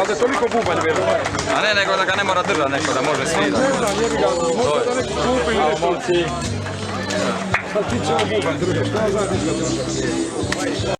Ovdje toliko bubanj bilo. A ne, nego da ga ne mora držati neko, da može svirati. Ne znam, jebi ga, možda da neki kupi ili nešto. Momci. Sad ti će ovo bubanj druge, što ja znam ništa.